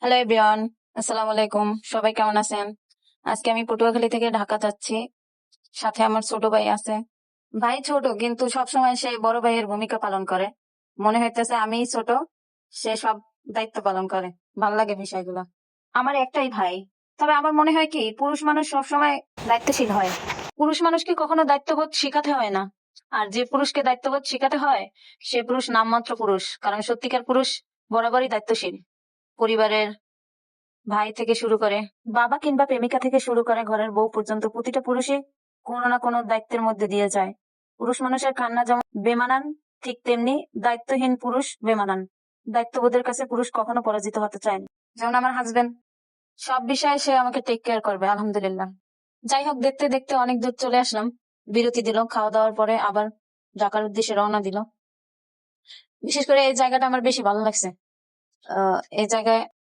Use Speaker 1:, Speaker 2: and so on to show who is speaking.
Speaker 1: Hello everyone, আসসালামু আলাইকুম। সবাই কেমন আছেন? আজকে আমি পটুয়াখালী থেকে ঢাকা যাচ্ছি। সাথে আমার ছোট ভাই আছে। ভাই ছোট, কিন্তু সবসময় সে বড় ভাইয়ের ভূমিকা পালন করে। মনে হইতেছে আমিই ছোট, সে সব দায়িত্ব পালন করে। ভাল লাগে বিষয়গুলো। আমার একটাই ভাই। তবে আমার মনে হয় কি, পুরুষ মানুষ সবসময় দায়িত্বশীল হয়। পুরুষ মানুষকে কখনো দায়িত্ববোধ শিখাতে হয় না। আর যে পুরুষকে দায়িত্ববোধ শিখাতে হয়, সে পুরুষ নামমাত্র পুরুষ। কারণ সত্যিকার পুরুষ বরাবরই দায়িত্বশীল। পরিবারের ভাই থেকে শুরু করে, বাবা কিংবা প্রেমিকা থেকে শুরু করে ঘরের বউ পর্যন্ত প্রতিটা পুরুষই কোনো না কোনো দায়িত্বের মধ্যে দিয়ে যায়। পুরুষ মানুষের কান্না যেমন বেমানান, ঠিক তেমনি দায়িত্বহীন পুরুষ বেমানান। দায়িত্ববোধের কাছে পুরুষ কখনো পরাজিত হতে চায় না। যেমন আমার হাজবেন্ড, সব বিষয়ে সে আমাকে টেক কেয়ার করবে, আলহামদুলিল্লাহ। যাই হোক, দেখতে দেখতে অনেক দূর চলে আসলাম। বিরতি দিল, খাওয়া দাওয়ার পরে আবার ঢাকার উদ্দেশ্যে রওনা দিল। বিশেষ করে এই জায়গাটা আমার বেশি ভালো লাগছে। এই জায়গায়